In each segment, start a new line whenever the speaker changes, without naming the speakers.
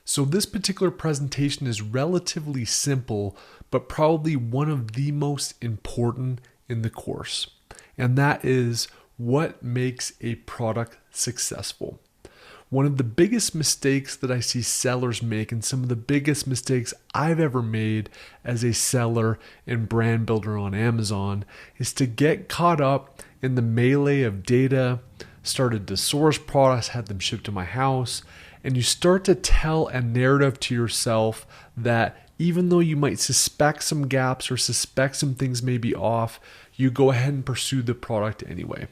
So this particular presentation is relatively simple, but probably one of the most important in the course. And that is what makes a product successful. One of the biggest mistakes that I see sellers make, and some of the biggest mistakes I've ever made as a seller and brand builder on Amazon, is to get caught up in the melee of data, started to source products, had them shipped to my house, and you start to tell a narrative to yourself that even though you might suspect some gaps or suspect some things may be off, you go ahead and pursue the product anyway.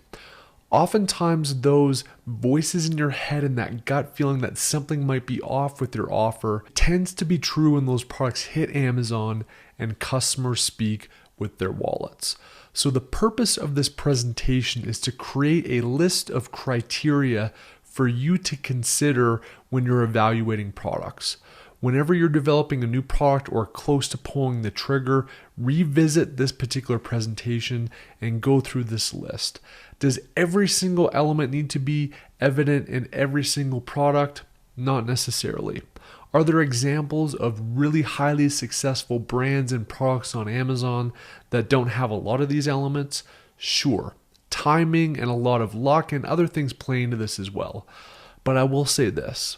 Oftentimes those voices in your head and that gut feeling that something might be off with your offer tends to be true when those products hit Amazon and customers speak with their wallets. So the purpose of this presentation is to create a list of criteria for you to consider when you're evaluating products. Whenever you're developing a new product or close to pulling the trigger, revisit this particular presentation and go through this list. Does every single element need to be evident in every single product? Not necessarily. Are there examples of really highly successful brands and products on Amazon that don't have a lot of these elements? Sure. Timing and a lot of luck and other things play into this as well. But I will say this.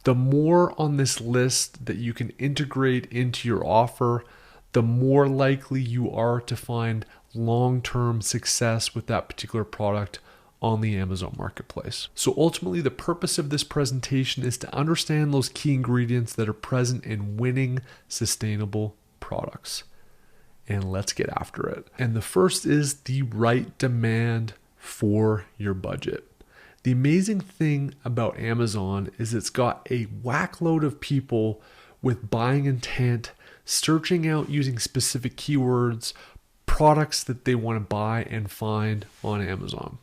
The more on this list that you can integrate into your offer, the more likely you are to find long-term success with that particular product on the Amazon marketplace. So ultimately, the purpose of this presentation is to understand those key ingredients that are present in winning sustainable products. And let's get after it. And the first is the right demand for your budget. The amazing thing about Amazon is it's got a whackload of people with buying intent, searching out using specific keywords, products that they want to buy and find on Amazon.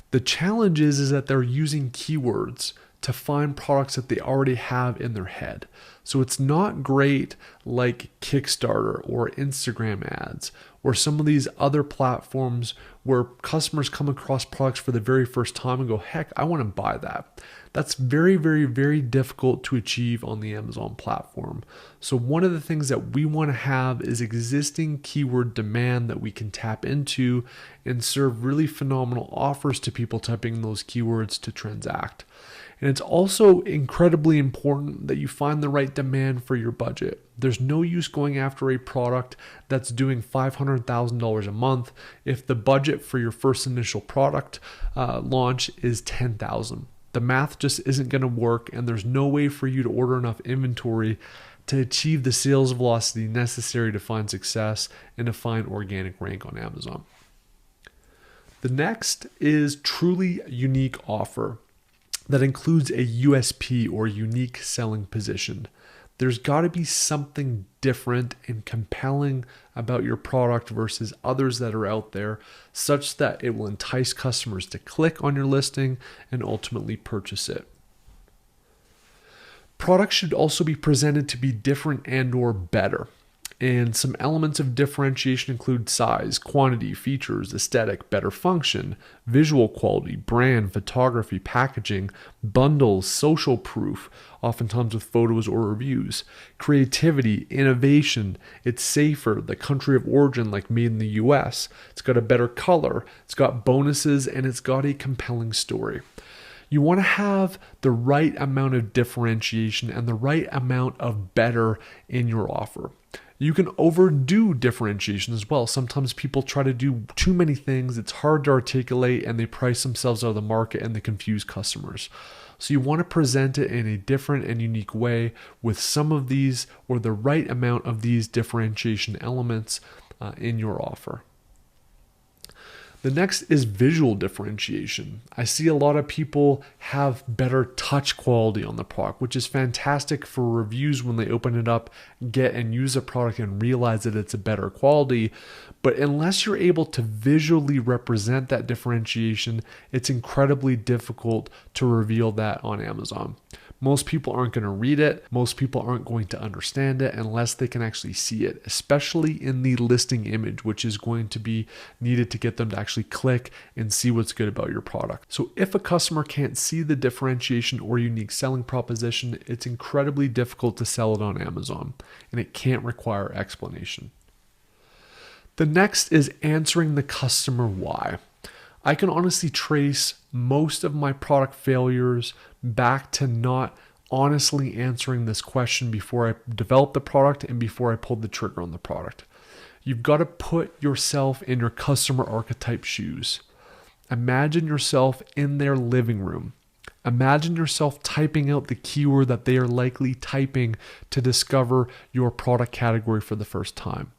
The challenge is that they're using keywords to find products that they already have in their head. So it's not great like Kickstarter or Instagram ads or some of these other platforms where customers come across products for the very first time and go, heck, I want to buy that. That's very, very, very difficult to achieve on the Amazon platform. So one of the things that we want to have is existing keyword demand that we can tap into and serve really phenomenal offers to people typing those keywords to transact. And it's also incredibly important that you find the right demand for your budget. There's no use going after a product that's doing $500,000 a month if the budget for your first initial product launch is $10,000. The math just isn't going to work, and there's no way for you to order enough inventory to achieve the sales velocity necessary to find success and to find organic rank on Amazon. The next is truly unique offer that includes a USP or unique selling position. There's got to be something different and compelling about your product versus others that are out there, such that it will entice customers to click on your listing and ultimately purchase it. Products should also be presented to be different and or better. And some elements of differentiation include size, quantity, features, aesthetic, better function, visual quality, brand, photography, packaging, bundles, social proof, oftentimes with photos or reviews, creativity, innovation, it's safer, the country of origin like made in the US, it's got a better color, it's got bonuses, and it's got a compelling story. You want to have the right amount of differentiation and the right amount of better in your offer. You can overdo differentiation as well. Sometimes people try to do too many things. It's hard to articulate and they price themselves out of the market and they confuse customers. So you want to present it in a different and unique way with some of these or the right amount of these differentiation elements in your offer. The next is visual differentiation. I see a lot of people have better touch quality on the product, which is fantastic for reviews when they open it up, get and use a product and realize that it's a better quality. But unless you're able to visually represent that differentiation, it's incredibly difficult to reveal that on Amazon. Most people aren't going to read it. Most people aren't going to understand it unless they can actually see it, especially in the listing image, which is going to be needed to get them to actually click and see what's good about your product. So if a customer can't see the differentiation or unique selling proposition, it's incredibly difficult to sell it on Amazon, and it can't require explanation. The next is answering the customer why. I can honestly trace most of my product failures back to not honestly answering this question before I developed the product and before I pulled the trigger on the product. You've got to put yourself in your customer archetype shoes. Imagine yourself in their living room. Imagine yourself typing out the keyword that they are likely typing to discover your product category for the first time.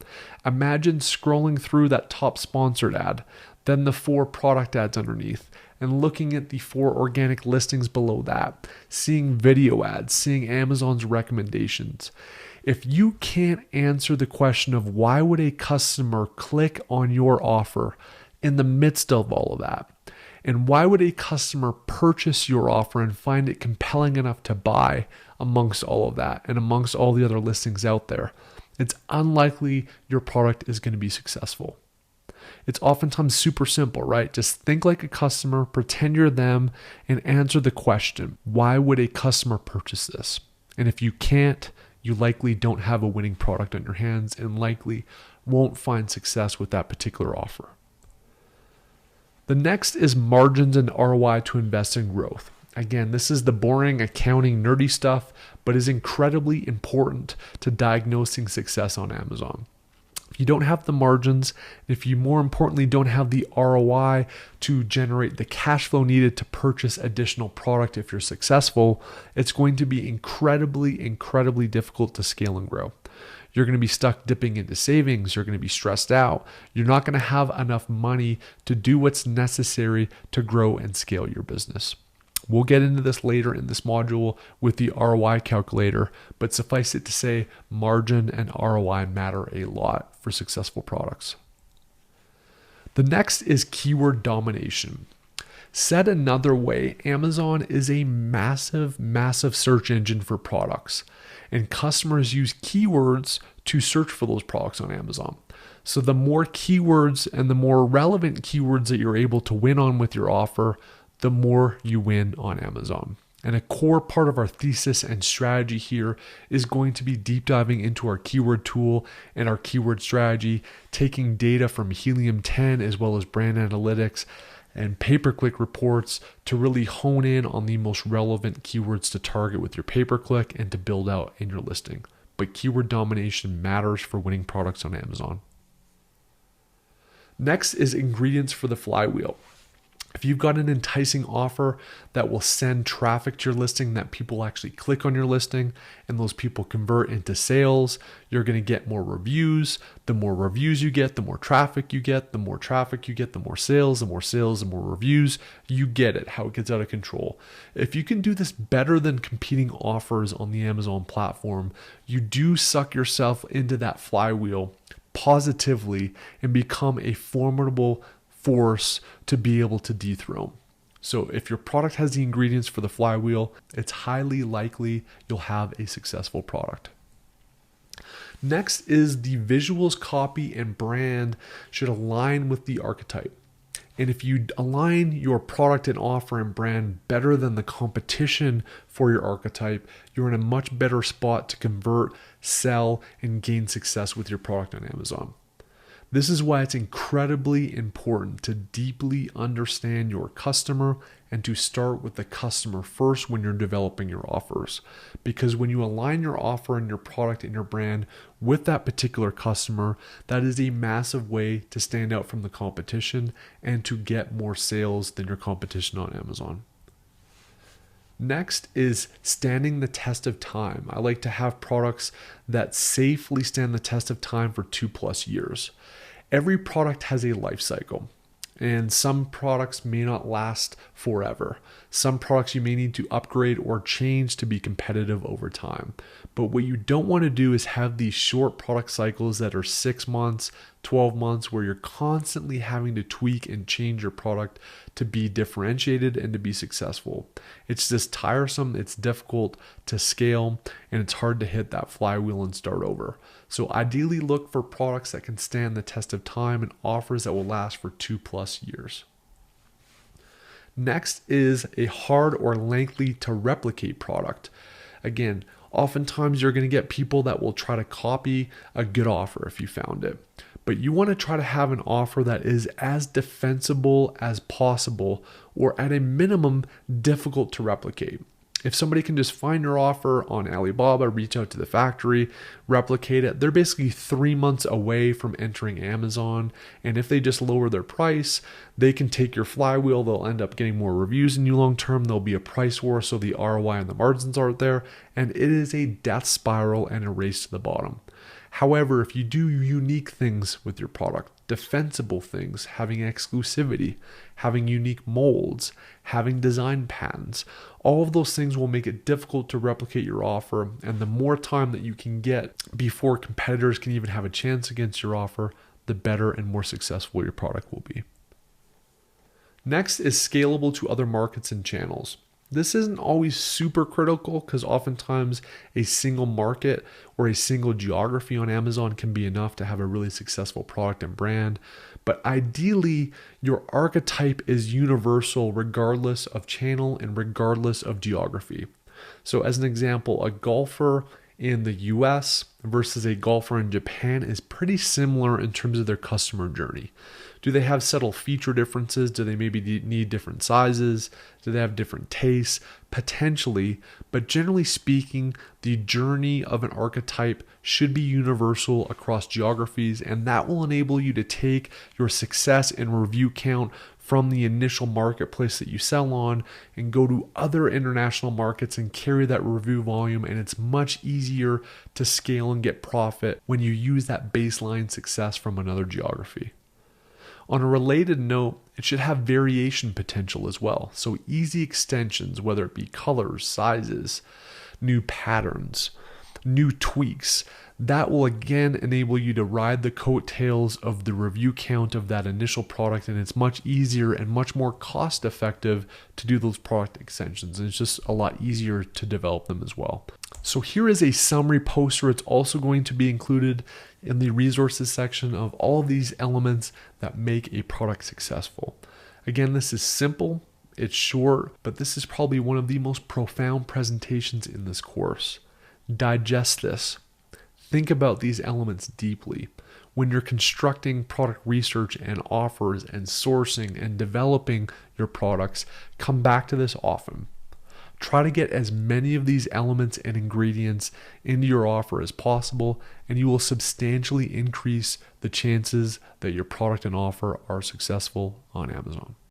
Imagine scrolling through that top sponsored ad, then the 4 product ads underneath, and looking at the 4 organic listings below that, seeing video ads, seeing Amazon's recommendations. If you can't answer the question of why would a customer click on your offer in the midst of all of that, and why would a customer purchase your offer and find it compelling enough to buy amongst all of that and amongst all the other listings out there, it's unlikely your product is going to be successful. It's oftentimes super simple, right? Just think like a customer, pretend you're them, and answer the question, why would a customer purchase this? And if you can't, you likely don't have a winning product on your hands and likely won't find success with that particular offer. The next is margins and ROI to invest in growth. Again, this is the boring accounting nerdy stuff, but is incredibly important to diagnosing success on Amazon. If you don't have the margins, if you more importantly don't have the ROI to generate the cash flow needed to purchase additional product if you're successful, it's going to be incredibly difficult to scale and grow. You're going to be stuck dipping into savings. You're going to be stressed out. You're not going to have enough money to do what's necessary to grow and scale your business. We'll get into this later in this module with the ROI calculator, but suffice it to say, margin and ROI matter a lot for successful products. The next is keyword domination. Said another way, Amazon is a massive search engine for products, and customers use keywords to search for those products on Amazon. So the more keywords and the more relevant keywords that you're able to win on with your offer, the more you win on Amazon. And a core part of our thesis and strategy here is going to be deep diving into our keyword tool and our keyword strategy, taking data from Helium 10 as well as brand analytics and pay-per-click reports to really hone in on the most relevant keywords to target with your pay-per-click and to build out in your listing. But keyword domination matters for winning products on Amazon. Next is ingredients for the flywheel. If you've got an enticing offer that will send traffic to your listing, that people actually click on your listing and those people convert into sales, you're going to get more reviews. The more reviews you get, the more traffic you get. The more traffic you get, the more sales, the more sales, the more reviews. You get it, how it gets out of control. If you can do this better than competing offers on the Amazon platform, you do suck yourself into that flywheel positively and become a formidable force to be able to dethrone. So if your product has the ingredients for the flywheel, it's highly likely you'll have a successful product. Next is the visuals, copy, and brand should align with the archetype. And if you align your product and offer and brand better than the competition for your archetype, you're in a much better spot to convert, sell, and gain success with your product on Amazon. This is why it's incredibly important to deeply understand your customer and to start with the customer first when you're developing your offers. Because when you align your offer and your product and your brand with that particular customer, that is a massive way to stand out from the competition and to get more sales than your competition on Amazon. Next is standing the test of time. I like to have products that safely stand the test of time for 2+ years. Every product has a life cycle, and some products may not last forever. Some products you may need to upgrade or change to be competitive over time. But what you don't want to do is have these short product cycles that are 6 months, 12 months where you're constantly having to tweak and change your product to be differentiated and to be successful. It's just tiresome, it's difficult to scale, and it's hard to hit that flywheel and start over. So ideally look for products that can stand the test of time and offers that will last for 2+ years. Next is a hard or lengthy to replicate product. Again, oftentimes you're going to get people that will try to copy a good offer if you found it. But you want to try to have an offer that is as defensible as possible, or at a minimum, difficult to replicate. If somebody can just find your offer on Alibaba, reach out to the factory, replicate it, they're basically 3 months away from entering Amazon. And if they just lower their price, they can take your flywheel. They'll end up getting more reviews than you long term. There'll be a price war, so the ROI and the margins aren't there. And it is a death spiral and a race to the bottom. However, if you do unique things with your product, defensible things, having exclusivity, having unique molds, having design patents, all of those things will make it difficult to replicate your offer. And the more time that you can get before competitors can even have a chance against your offer, the better and more successful your product will be. Next is scalable to other markets and channels. This isn't always super critical because oftentimes a single market or a single geography on Amazon can be enough to have a really successful product and brand. But ideally, your archetype is universal regardless of channel and regardless of geography. So as an example, a golfer in the US versus a golfer in Japan is pretty similar in terms of their customer journey. Do they have subtle feature differences? Do they maybe need different sizes? Do they have different tastes? Potentially, but generally speaking, the journey of an archetype should be universal across geographies, and that will enable you to take your success and review count from the initial marketplace that you sell on and go to other international markets and carry that review volume. And it's much easier to scale and get profit when you use that baseline success from another geography. On a related note, it should have variation potential as well. So easy extensions, whether it be colors, sizes, new patterns, new tweaks, that will again enable you to ride the coattails of the review count of that initial product. And it's much easier and much more cost effective to do those product extensions. And it's just a lot easier to develop them as well. So here is a summary poster. It's also going to be included in the resources section of all of these elements that make a product successful. Again, this is simple, it's short, but this is probably one of the most profound presentations in this course. Digest this. Think about these elements deeply. When you're constructing product research and offers and sourcing and developing your products, come back to this often. Try to get as many of these elements and ingredients into your offer as possible, and you will substantially increase the chances that your product and offer are successful on Amazon.